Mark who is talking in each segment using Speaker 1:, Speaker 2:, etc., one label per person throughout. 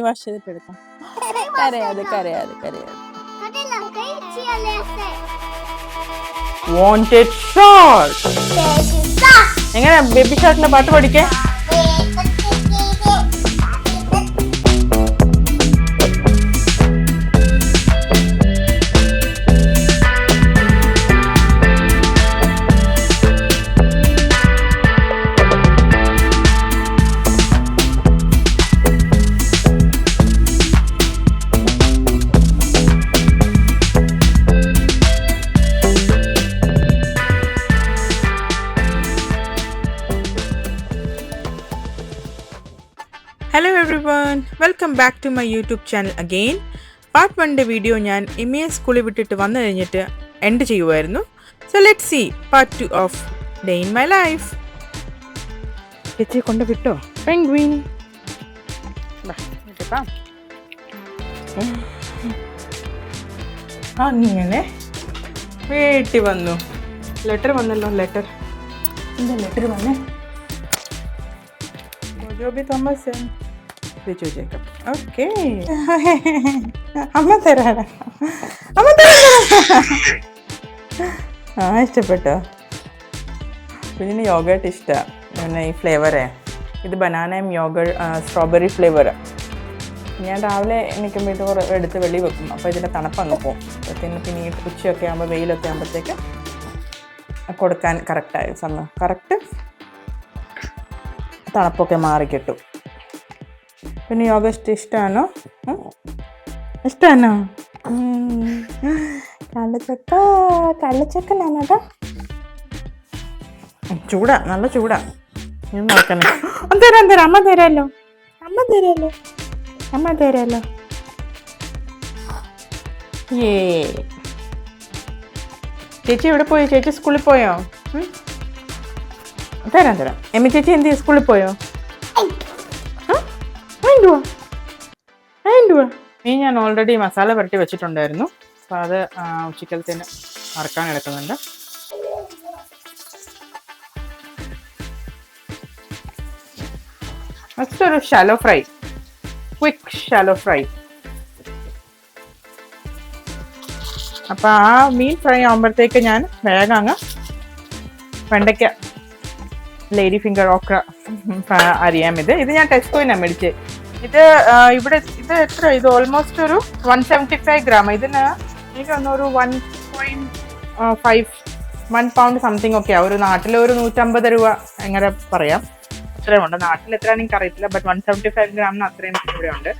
Speaker 1: Wash ചെയ്തിട്ട് എടുക്കാം. കരയാതെ കരയാതെ കരയാതെ. Wanted shot. എങ്ങനെ ബേബി ഷാർക്കിന്റെ പാട്ട് പഠിക്കേ? Hello everyone, welcome back to my YouTube channel again. Part 1ൻ്റെ വീഡിയോ ഞാൻ ഇമയെ സ്കൂളിൽ വിട്ടിട്ട് വന്നു കഴിഞ്ഞിട്ട് എൻഡ് ചെയ്യുമായിരുന്നു. So let see part 2 of day in my life. ചേച്ചി കൊണ്ട് വിട്ടോ പെൻഗ്വിൻ? അങ്ങനെ വീട്ടിൽ വന്നു. ലെറ്റർ വന്നല്ലോ. ലെറ്റർ എന്താ ലെറ്റർ വന്നേ? Joby Thomas Viju Jacob. Okay, അമ്മ തരാടാ, അമ്മ തരാ. ആ, ഇഷ്ടപ്പെട്ടോ? കുഞ്ഞിന് യോഗേട്ട് ഇഷ്ടമാണ്. പിന്നെ ഈ ഫ്ലേവറേ, ഇത് ബനാനയും സ്ട്രോബെറി ഫ്ലേവർ. ഞാൻ രാവിലെ നിൽക്കുമ്പോൾ ഇത് കുറേ എടുത്ത് വെളി വെക്കും. അപ്പോൾ ഇതിൻ്റെ തണുപ്പ് അങ്ങ് പോകും. പിന്നെ ഈ ഉച്ചയൊക്കെ ആകുമ്പോൾ വെയിലൊക്കെ ആകുമ്പോഴത്തേക്ക് കൊടുക്കാൻ കറക്റ്റായി കറക്റ്റ് തണുപ്പൊക്കെ മാറിക്കിട്ടും. പിന്നെ യോഗസ്റ്റ് ഇഷ്ടമാണോ? ഇഷ്ടമാണോ? കള്ളച്ചക്കനാണ് കേട്ടോ. ചൂടാ, നല്ല ചൂടാ. ഞാൻ നോക്കണേ. തരാം, അമ്മ തരാമല്ലോ, അമ്മ തരാമല്ലോ. ഏ ചേച്ചി എവിടെ പോയി? ചേച്ചി സ്കൂളിൽ പോയോ? തരാം. എമ്മ ചേച്ചി എന്ത് സ്കൂളിൽ പോയോ? നീ ഞാൻ ഓൾറെഡി മസാല പുരട്ടി വെച്ചിട്ടുണ്ടായിരുന്നു. അപ്പോൾ അത് ഉച്ചക്കലത്തേന് വറക്കാൻ എടുക്കുന്നുണ്ട്. നെക്സ്റ്റ് ഒരു shallow fry, quick shallow fry. അപ്പോൾ ആ മീൻ ഫ്രൈ ആകുമ്പോഴത്തേക്ക് ഞാൻ വേഗം അങ്ങ് വെണ്ടയ്ക്ക ലേഡി ഫിംഗർ ഓക്ര അറിയാം. ഇത് ഞാൻ ടെസ്കോയിനാണ് മേടിച്ചത്. ഇത് ഇവിടെ ഇത് എത്ര? ഇത് ഓൾമോസ്റ്റ് ഒരു 175 ഗ്രാം. ഇതിന് എനിക്ക് തോന്നുന്നു ഒരു 1 പൗണ്ട് സംതിങ് ഒക്കെ ആവും. ഒരു നാട്ടിൽ ഒരു 150 രൂപ എങ്ങനെ പറയാം, അത്രയും ഉണ്ട്. നാട്ടിൽ എത്രയാണെന്ന് എനിക്ക് അറിയത്തില്ല, ബട്ട് 175 ഗ്രാമിന് അത്രയും ഇവിടെ ഉണ്ട്.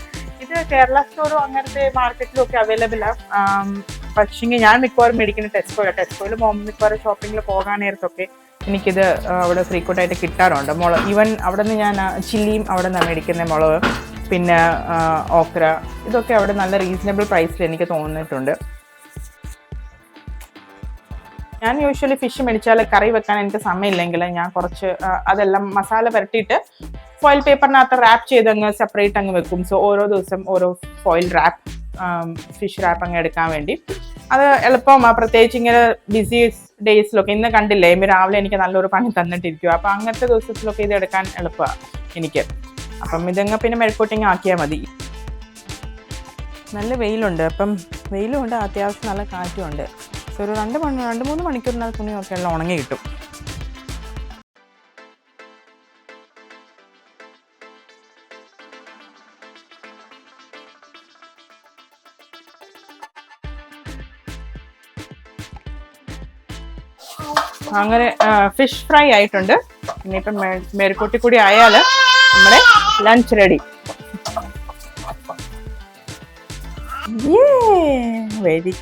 Speaker 1: ഇത് കേരള സ്റ്റോറും അങ്ങനത്തെ മാർക്കറ്റിലും ഒക്കെ അവൈലബിൾ ആണ്. പക്ഷേ ഞാൻ മിക്കവാറും മേടിക്കുന്ന ടെസ്കോയിൽ മിക്കവാറും ഷോപ്പിങ്ങിൽ പോകാൻ നേരത്തൊക്കെ എനിക്കിത് അവിടെ ഫ്രീക്വൻ്റ് ആയിട്ട് കിട്ടാറുണ്ട്. മുളക് ഈവൻ അവിടെ നിന്ന് ഞാൻ ചില്ലിയും അവിടെ നിന്നാണ് മേടിക്കുന്ന മുളക്, പിന്നെ ഓക്ര, ഇതൊക്കെ അവിടെ നല്ല റീസണബിൾ പ്രൈസിൽ എനിക്ക് തോന്നിയിട്ടുണ്ട്. ഞാൻ യൂഷ്വലി ഫിഷ് മേടിച്ചാൽ കറി വെക്കാൻ എനിക്ക് സമയമില്ലെങ്കിൽ ഞാൻ കുറച്ച് അതെല്ലാം മസാല പുരട്ടിയിട്ട് ഫോയിൽ പേപ്പറിനകത്ത് റാപ്പ് ചെയ്ത് അങ്ങ് സെപ്പറേറ്റ് അങ്ങ് വെക്കും. സോ ഓരോ ദിവസം ഓരോ ഫോയിൽ റാപ്പ്, ഫിഷ് റാപ്പ് അങ്ങ് എടുക്കാൻ വേണ്ടി അത് എളുപ്പമാണ്. പ്രത്യേകിച്ച് ഇങ്ങനെ ബിസി ഡേയ്സിലൊക്കെ, ഇന്ന് കണ്ടില്ലേ രാവിലെ എനിക്ക് നല്ലൊരു പണി തന്നിട്ടിരിക്കും. അപ്പം അങ്ങനത്തെ ദിവസത്തിലൊക്കെ ഇത് എടുക്കാൻ എളുപ്പമാണ് എനിക്ക്. അപ്പം ഇതങ്ങ് പിന്നെ മെഴുക്കൂട്ടിങ് ആക്കിയാൽ മതി. നല്ല വെയിലുണ്ട്, അപ്പം വെയിലുണ്ട്, അത്യാവശ്യം നല്ല കാറ്റുമുണ്ട്. സോ ഒരു 2-3 മണിക്കൂറിനകത്ത് തുണിയൊക്കെ എല്ലാം ഉണങ്ങി കിട്ടും. അങ്ങനെ ഫിഷ് ഫ്രൈ ആയിട്ടുണ്ട്. ഇനിയിപ്പം മേൽക്കൂട്ടി കൂടി ആയാൽ നമ്മുടെ lunch ready. Very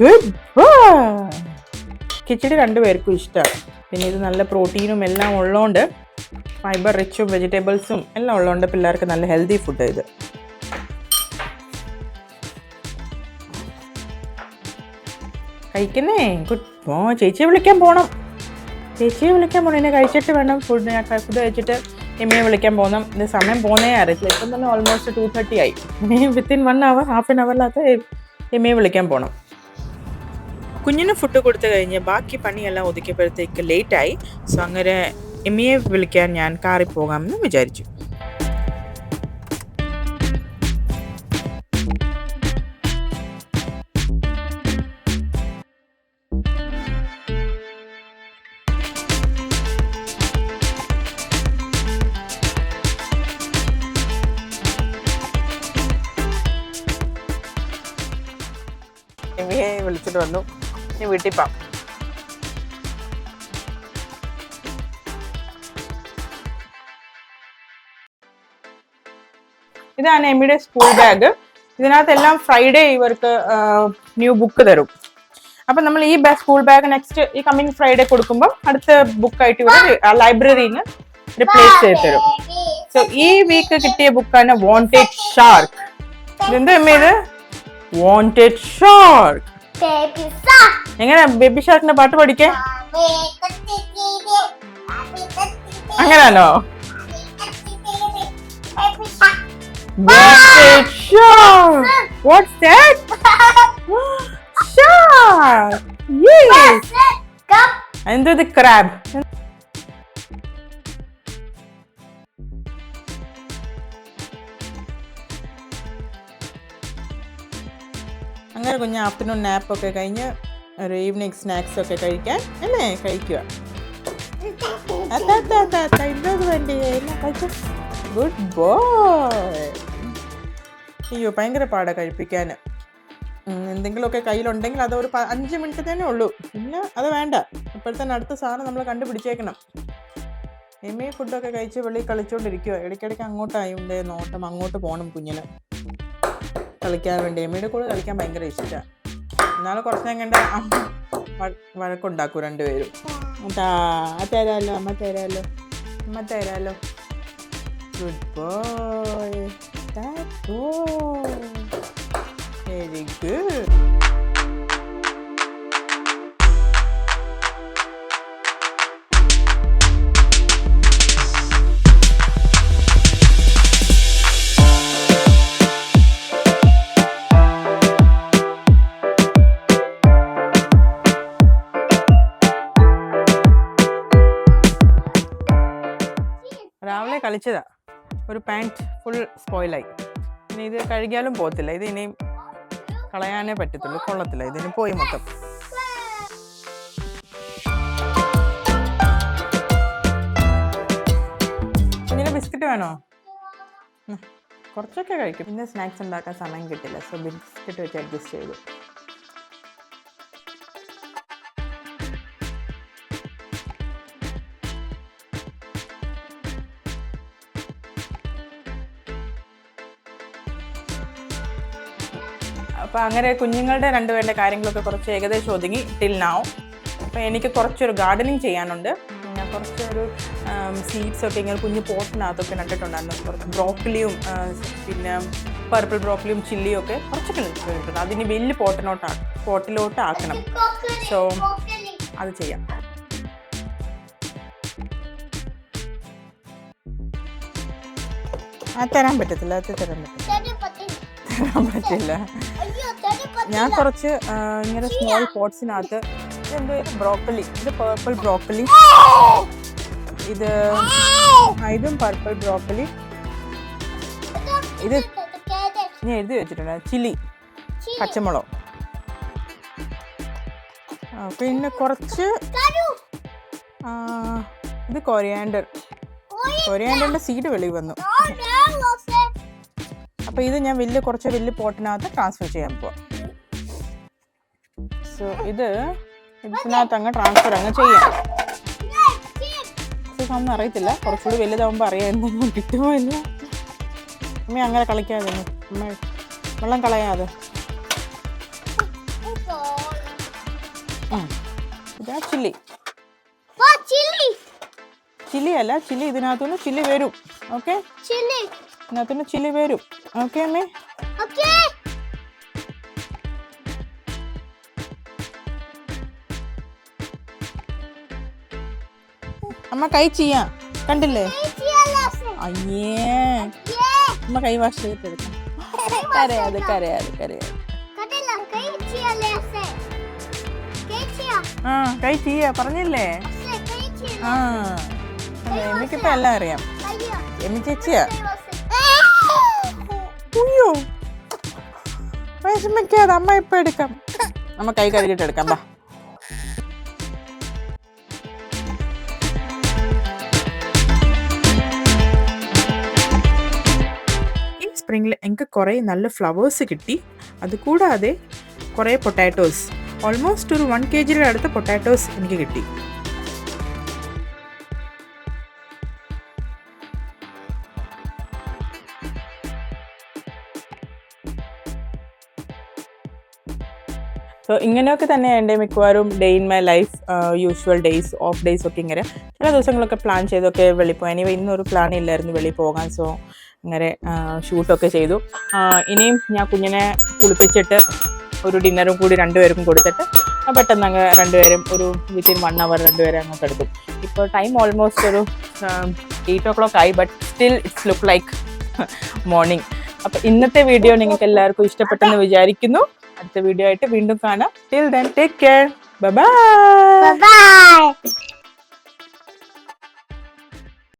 Speaker 1: good. Good. കിച്ചടി 2 പേർക്കും ഇഷ്ടമാണ്. പിന്നെ ഇത് നല്ല പ്രോട്ടീനും എല്ലാം ഉള്ളതുകൊണ്ട്, ഫൈബർ റിച്ചും വെജിറ്റബിൾസും എല്ലാം ഉള്ളതുകൊണ്ട് പിള്ളേർക്ക് നല്ല ഹെൽത്തി ഫുഡ് ഇത്. കഴിക്കുന്നേ. ഗുഡ്. ചേച്ചിയെ വിളിക്കാൻ പോകണം. എന്നെ കഴിച്ചിട്ട് വേണം ഫുഡ് കഴിച്ചിട്ട് എമ്മയെ വിളിക്കാൻ പോകണം. ഇത് സമയം പോകുന്നേ അറിയില്ല. ഇപ്പം തന്നെ ഓൾമോസ്റ്റ് 2:30 ആയി. വിത്തിൻ 1 hour, ഹാഫ് ആൻ അവറിനകത്ത് എമ്മയെ വിളിക്കാൻ പോകണം. കുഞ്ഞിന് ഫുഡ് കൊടുത്തു കഴിഞ്ഞ് ബാക്കി പണിയെല്ലാം ഒതുക്കിയപ്പോഴത്തേക്ക് ലേറ്റായി. സോ അങ്ങനെ എമ്മിയെ വിളിക്കാൻ ഞാൻ കാറിൽ പോകാമെന്ന് വിചാരിച്ചു. എമ്മിയെ വിളിച്ചിട്ട് വന്നു. ഇനി വീട്ടിൽ പോവാം. ഇതാണ് എമ്മിയുടെ സ്കൂൾ ബാഗ്. ഇതിനകത്തെല്ലാം ഫ്രൈഡേ ഇവർക്ക് ന്യൂ ബുക്ക് തരും. അപ്പം നമ്മൾ ഈ സ്കൂൾ ബാഗ് നെക്സ്റ്റ് ഈ കമ്മിങ് ഫ്രൈഡേ കൊടുക്കുമ്പോൾ അടുത്ത ബുക്കായിട്ട് ഇവർ ലൈബ്രറിയിൽ നിന്ന് റിപ്ലേസ് ചെയ്ത് തരും. സോ ഈ വീക്ക് കിട്ടിയ ബുക്കാണ് വാണ്ടഡ് ഷാർക്ക്. ഇതെന്താ എമ്മ ഇത്? Wanted shark. എങ്ങനെ ബേബി ഷാർക്കിന്റെ പാട്ട് പഠിക്കേ? അങ്ങനെയാണോ? Wanted shark. What's that? Shark. Yes. And the crab. അങ്ങനെ കുഞ്ഞ് ആഫ്റ്റർനൂൺ നാപ്പ് ഒക്കെ കഴിഞ്ഞ് ഒരു ഈവനിങ് സ്നാക്സ് ഒക്കെ കഴിക്കാൻ അല്ലേ കഴിക്കുക. Good boy. അയ്യോ ഭയങ്കര പാടാ കഴിപ്പിക്കാൻ. എന്തെങ്കിലുമൊക്കെ കയ്യിലുണ്ടെങ്കിൽ അത് ഒരു 5 മിനിറ്റ് തന്നെ ഉള്ളൂ. പിന്നെ അത് വേണ്ട. ഇപ്പോഴത്തെ അടുത്ത സാധനം നമ്മൾ കണ്ടുപിടിച്ചേക്കണം. എമ്മി ഫുഡൊക്കെ കഴിച്ച് വെളിയിൽ കളിച്ചുകൊണ്ടിരിക്കുക. ഇടയ്ക്കിടയ്ക്ക് അങ്ങോട്ടായുണ്ട് നോട്ടം. അങ്ങോട്ട് പോകണം കുഞ്ഞിന് കളിക്കാൻ വേണ്ടി. എമ്മിയുടെ കൂടെ കളിക്കാൻ ഭയങ്കര ഇഷ്ടമാണ്. എന്നാലും കുറച്ച് നേരം കണ്ട വഴക്കുണ്ടാക്കും രണ്ടുപേരും. തരാലോ അമ്മ തരാലോ അമ്മ തരാലോ. Good boy. That boy. Very good. രാവിലെ കളിച്ചതാ. ഒരു പാൻറ്റ് ഫുൾ സ്പോയിലായി. ഇനി ഇത് കഴുകിയാലും പോകത്തില്ല. ഇത് ഇനിയും കളയാനേ പറ്റത്തുള്ളൂ. കൊള്ളത്തില്ല. ഇതിന് പോയി മൊത്തം. കുഞ്ഞിന് ബിസ്ക്കറ്റ് വേണോ? കുറച്ചൊക്കെ കഴിക്കും. പിന്നെ സ്നാക്സ് ഉണ്ടാക്കാൻ സമയം കിട്ടില്ല. സോ ബിസ്ക്കറ്റ് വെച്ച് അഡ്ജസ്റ്റ് ചെയ്തു. അപ്പോൾ അങ്ങനെ കുഞ്ഞുങ്ങളുടെ രണ്ടുപേരുടെ കാര്യങ്ങളൊക്കെ കുറച്ച് ഏകദേശം ഒതുങ്ങി ടിൽ നൗ. അപ്പോൾ എനിക്ക് കുറച്ചൊരു ഗാർഡനിങ് ചെയ്യാനുണ്ട്. കുറച്ചൊരു സീഡ്സൊക്കെ ഇങ്ങനെ കുഞ്ഞ് പോട്ടിനകത്തൊക്കെ നട്ടിട്ടുണ്ടായിരുന്നു. കുറച്ച് ബ്രോക്കലിയും പിന്നെ പർപ്പിൾ ബ്രോക്കലിയും ചില്ലിയും ഒക്കെ കുറച്ചൊക്കെ നട്ടിട്ടുണ്ട്. അതിന് വലിയ പോട്ടിലോട്ട് ആക്കണം. സോ അത് ചെയ്യാം. തരാൻ പറ്റത്തില്ല. തരാൻ പറ്റില്ല. ഞാൻ കുറച്ച് ഇങ്ങനെ സ്മോൾ പോട്ട്സിനകത്ത് ഇതെന്ത് ബ്രോക്കലി, ഇത് പർപ്പിൾ ബ്രോക്കലി, ഇതും പർപ്പിൾ ബ്രോക്കലി, ഇത് ഞാൻ എഴുതി വെച്ചിട്ടുണ്ട് ചില്ലി, പച്ചമുളക്, പിന്നെ കുറച്ച് ഇത് കൊറിയാൻഡറിൻ്റെ സീഡ് വെളിയിൽ വന്നു. അപ്പോൾ ഇത് ഞാൻ കുറച്ച് വലിയ പോട്ടിനകത്ത് ട്രാൻസ്ഫർ ചെയ്യാൻ പോവാം. സോ ഇതിനകത്ത് അങ്ങ് ട്രാൻസ്ഫർ ചെയ്യാം. ഒന്നും അറിയത്തില്ല. കുറച്ചുകൂടി വലുതാവുമ്പോൾ അറിയാം എന്തെങ്കിലും കിട്ടുമോ ഇല്ല. അമ്മ അങ്ങനെ കളിക്കാതെ, അമ്മ വെള്ളം കളയാതെ. ഇതാ ചില്ലി. ചില്ലി അല്ല, ചില്ലി ഇതിനകത്തുനിന്ന് ചില്ലി വരും. ഓക്കെ, ഇതിനകത്തുനിന്ന് ചില്ലി വരും. ഓക്കെ അമ്മേ. അമ്മ കൈ ചെയ്യാം, കണ്ടില്ലേ? അയ്യേ, അമ്മ കൈ വാഷ് ചെയ്തെടുക്കാം. കരയാതെ.
Speaker 2: ആ കൈ ചെയ്യാ പറഞ്ഞില്ലേ? ആ എമ്മിക്കിപ്പോ എല്ലാം അറിയാം. എമ്മി ചേച്ചിയാ. ഉയ്യോ വിഷമിക്കാതെ, അമ്മ ഇപ്പൊ എടുക്കാം. നമ്മ കൈ കഴുകിട്ട് എടുക്കാം. ബാ.
Speaker 1: ഈ സ്പ്രിങ്ങിൽ എനിക്ക് കുറേ നല്ല ഫ്ലവേഴ്സ് കിട്ടി. അതുകൂടാതെ കുറേ പൊട്ടാറ്റോസ്, ഓൾമോസ്റ്റ് ഒരു 1 kg അടുത്ത പൊട്ടാറ്റോസ് എനിക്ക് കിട്ടി.
Speaker 2: സോ ഇങ്ങനെയൊക്കെ തന്നെ എൻ്റെ മിക്കവാറും day in my life, usual days, of days ഒക്കെ ഇങ്ങനെ ചില ദിവസങ്ങളൊക്കെ പ്ലാൻ ചെയ്തൊക്കെ വെളിയിൽ പോയി. ഇനി ഇന്നൊരു പ്ലാൻ ഇല്ലായിരുന്നു വെളിയിൽ പോകാൻ. സോ അങ്ങനെ ഷൂട്ടൊക്കെ ചെയ്തു. ഇനിയും ഞാൻ കുഞ്ഞിനെ കുളിപ്പിച്ചിട്ട് ഒരു ഡിന്നറും കൂടി രണ്ടുപേർക്കും കൊടുത്തിട്ട് പെട്ടെന്ന് അങ്ങ് രണ്ടുപേരും ഒരു വിത്തിൻ 1 hour രണ്ടുപേരും അങ്ങ് കിടക്കും. ഇപ്പോൾ ടൈം ഓൾമോസ്റ്റ് ഒരു 8 o'clock ആയി. But still it's look like morning. അപ്പോൾ ഇന്നത്തെ വീഡിയോ നിങ്ങൾക്ക് എല്ലാവർക്കും ഇഷ്ടപ്പെട്ടെന്ന് വിചാരിക്കുന്നു. അടുത്ത വീഡിയോ ആയിട്ട് വീണ്ടും കാണാം. Till then take care. Bye bye.